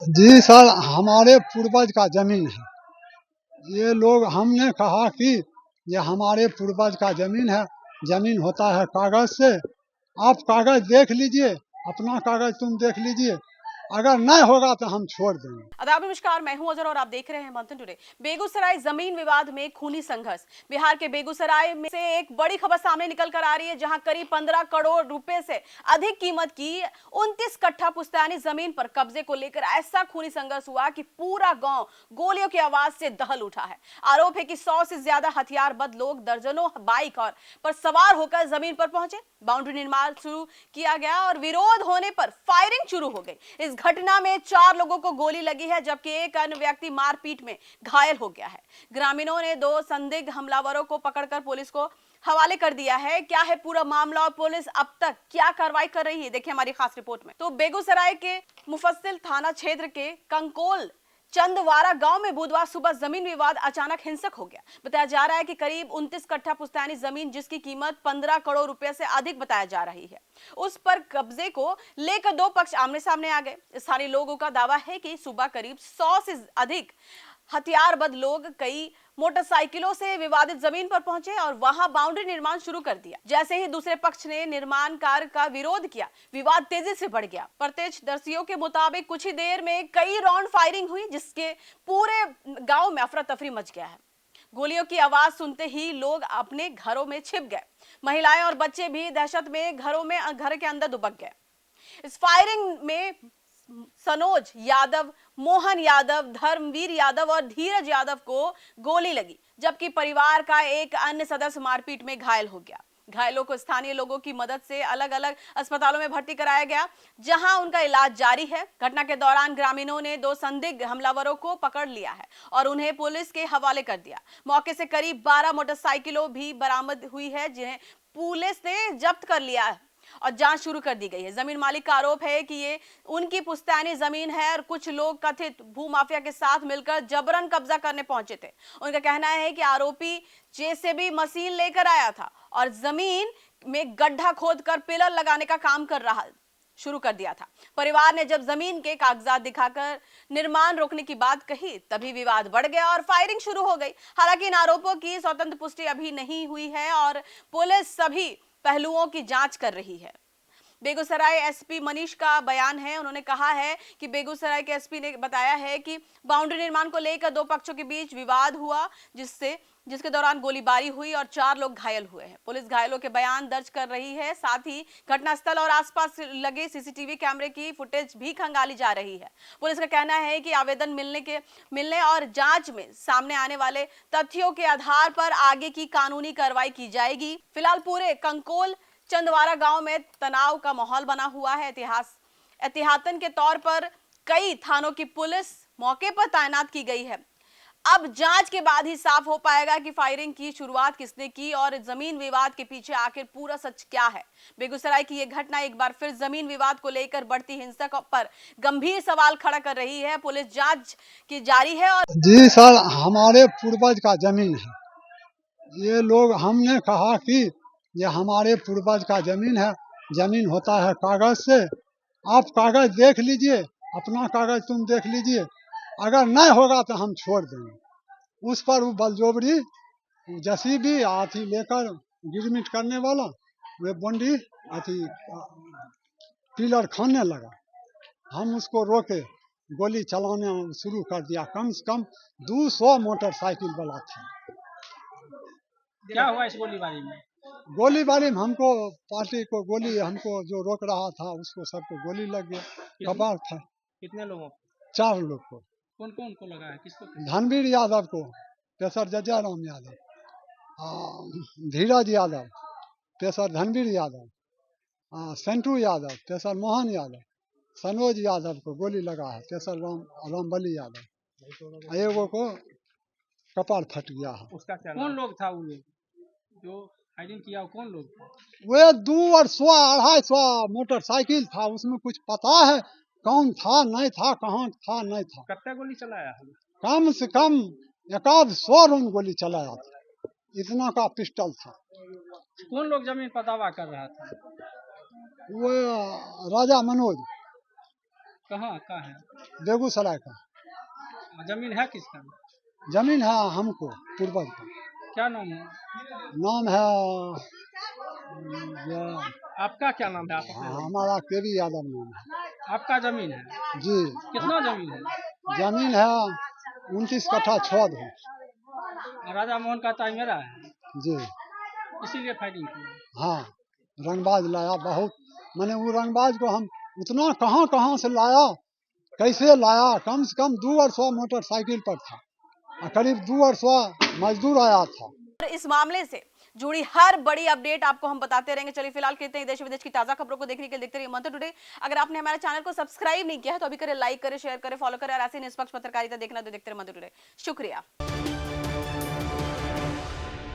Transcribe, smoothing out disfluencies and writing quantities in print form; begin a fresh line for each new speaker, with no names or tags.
जी sir, हमारे पूर्वज का जमीन है। ये लोग हमने कहा कि ये हमारे पूर्वज का जमीन है। जमीन होता है कागज से। आप कागज देख लीजिए, अपना कागज तुम देख लीजिए। अगर नहीं होगा तो हम छोड़ देंगे।
आदाब नमस्कार, मैं हूं अजहर और आप देख रहे हैं मंथन टुडे। बेगूसराय जमीन विवाद में खूनी संघर्ष। बिहार के बेगूसराय में से एक बड़ी खबर सामने निकल कर आ रही है, जहां करीब 15 करोड़ रुपए से अधिक कीमत की 29 कट्ठा पुश्तैनी जमीन पर कब्जे को लेकर ऐसा खूनी संघर्ष हुआ कि पूरा गांव गोलियों की आवाज से दहल उठा है। आरोप है कि 100 से ज्यादा हथियारबंद लोग दर्जनों बाइक और पर सवार होकर जमीन पर पहुंचे। बाउंड्री निर्माण शुरू किया गया और विरोध होने पर फायरिंग शुरू हो गई। इस घटना में 4 लोगों को गोली लगी है, जबकि एक अन्य व्यक्ति मारपीट में घायल हो गया है। ग्रामीणों ने 2 संदिग्ध हमलावरों को पकड़कर पुलिस को हवाले कर दिया है। क्या है पूरा मामला और पुलिस अब तक क्या कार्रवाई कर रही है, देखिए हमारी खास रिपोर्ट में। तो बेगूसराय के मुफस्सिल थाना क्षेत्र के कंकोल चंदवारा गांव में बुधवार सुबह जमीन विवाद अचानक हिंसक हो गया। बताया जा रहा है कि करीब 29 कट्ठा पुश्तैनी जमीन, जिसकी कीमत 15 करोड़ रुपए से अधिक बताया जा रही है, उस पर कब्जे को लेकर 2 पक्ष आमने सामने आ गए। स्थानीय लोगों का दावा है कि सुबह करीब 100 से अधिक हथियारबंद लोग कई मोटरसाइकिलों से विवादित जमीन पर पहुंचे और वहां बाउंड्री निर्माण शुरू कर दिया। जैसे ही दूसरे पक्ष ने निर्माण कार्य का विरोध किया, विवाद तेजी से बढ़ गया। प्रत्यक्षदर्शियों के मुताबिक कुछ ही देर में कई राउंड फायरिंग हुई, जिसके पूरे गांव में अफरा तफरी मच गया है। गोलियों की आवाज सुनते ही लोग अपने घरों में छिप गए। महिलाएं और बच्चे भी दहशत में घर के अंदर दुबक गए। इस फायरिंग में सनोज यादव, मोहन यादव, धर्मवीर यादव और धीरज यादव को गोली लगी, जबकि परिवार का एक अन्य सदस्य मारपीट में घायल हो गया। घायलों को स्थानीय लोगों की मदद से अलग अलग अस्पतालों में भर्ती कराया गया, जहां उनका इलाज जारी है। घटना के दौरान ग्रामीणों ने 2 संदिग्ध हमलावरों को पकड़ लिया है और उन्हें पुलिस के हवाले कर दिया। मौके से करीब 12 मोटरसाइकिलों भी बरामद हुई है, जिन्हें पुलिस ने जब्त कर लिया है और जांच शुरू कर दी गई है। जमीन मालिक का आरोप है कि ये उनकी पुश्तैनी जमीन है और कुछ लोग कथित भूमाफिया के साथ मिलकर जबरन कब्जा करने पहुंचे थे। उनका कहना है कि आरोपी जेसीबी मशीन लेकर आया था और जमीन में गड्ढा खोदकर पिलर लगाने का काम कर रहा शुरू कर दिया था। परिवार ने जब जमीन के कागजात दिखाकर निर्माण रोकने की बात कही, तभी विवाद बढ़ गया और फायरिंग शुरू हो गई। हालांकि इन आरोपों की स्वतंत्र पुष्टि अभी नहीं हुई है और पुलिस सभी पहलुओं की जांच कर रही है। बेगूसराय एसपी मनीष का बयान है। उन्होंने कहा है कि बेगूसराय के एसपी ने बताया है कि बाउंड्री निर्माण को लेकर 2 पक्षों के बीच विवाद हुआ, जिसके दौरान गोलीबारी हुई और 4 लोग घायल हुए हैं। पुलिस घायलों के बयान दर्ज कर रही है। साथ ही घटनास्थल और आसपास लगे सीसीटीवी कैमरे की फुटेज भी खंगाली जा रही है। पुलिस का कहना है कि आवेदन मिलने और जांच में सामने आने वाले तथ्यों के आधार पर आगे की कानूनी कार्रवाई की जाएगी। फिलहाल पूरे कंकोल चंदवारा गांव में तनाव का माहौल बना हुआ है। एहतियातन के तौर पर कई थानों की पुलिस मौके पर तैनात की गई है। अब जांच के बाद ही साफ हो पाएगा कि फायरिंग की शुरुआत किसने की और जमीन विवाद के पीछे आखिर पूरा सच क्या है। बेगूसराय की यह घटना एक बार फिर जमीन विवाद को लेकर बढ़ती हिंसा पर गंभीर सवाल खड़ा कर रही है। पुलिस जांच की जारी है और
जी सर, हमारे पूर्वज का जमीन है। ये लोग हमने कहा कि ये हमारे पूर्वज का जमीन है। जमीन होता है कागज से। आप कागज देख लीजिए, अपना कागज तुम देख लीजिए। अगर नहीं होगा तो हम छोड़ देंगे। उस पर वो बलजोबरी जेसीबी अथी लेकर गिरमिट करने वाला वे बंडी अथी पिलर खाने लगा। हम उसको रोके, गोली चलाना शुरू कर दिया। कम से कम 200 मोटरसाइकिल वाला था।
क्या हुआ इस गोलीबारी में?
गोलीबारी में हमको पार्टी को गोली, हमको जो रोक रहा था उसको सबको गोली लग गया। कबाड़ था।
कितने लोगों को?
4 लोग को।
कौन कौन को लगा है, किसको?
धनवीर यादव को, तेसर जज्जा राम यादव, धीरज यादव, तेसर धनवीर यादव, सेंटू यादव, तेसर मोहन यादव, सनोज यादव को गोली लगा है। तेसर रामबली यादव, एगो को कपार फट गया है।
उसका क्या कौन लोग था? वो लोग जो फायरिंग किया, वो कौन लोग था?
वे 200-250 मोटरसाइकिल था। उसमें कुछ पता है कौन था नहीं था, कहाँ था नहीं था।
कितना गोली चलाया है?
कम से कम 100 राउंड गोली चलाया था। इतना का पिस्टल था।
कौन लोग जमीन पर दावा कर रहा था?
वो राजा मनोज।
कहाँ का है?
बेगूसराय का।
जमीन है किसका?
जमीन है हमको पूर्वज का।
क्या नाम है?
नाम है
आपका क्या नाम है? आप अपना नाम?
हमारा केवी यादव नाम है।
आपका जमीन है?
जी।
कितना जमीन है?
जमीन है 29 कट्ठा 6 धूर।
राजा मोहन का ताई मेरा है,
जी।
इसीलिए फाइटिंग की।
हाँ, रंगबाज लाया बहुत। मैंने वो रंगबाज को हम उतना कहाँ से लाया, कैसे लाया। कम से कम 200 मोटरसाइकिल पर था और करीब 200 मजदूर आया था।
और इस मामले से जुड़ी हर बड़ी अपडेट आपको हम बताते रहेंगे। चलिए फिलहाल कहते हैं देश विदेश की ताजा खबरों को देखने के लिए देखते रहिए मंथन टुडे। अगर आपने हमारे चैनल को सब्सक्राइब नहीं किया है तो अभी करें, लाइक करें, शेयर करें, फॉलो करें और ऐसी निष्पक्ष पत्रकारिता देखना तो देखते रहिए मंथन टुडे। शुक्रिया।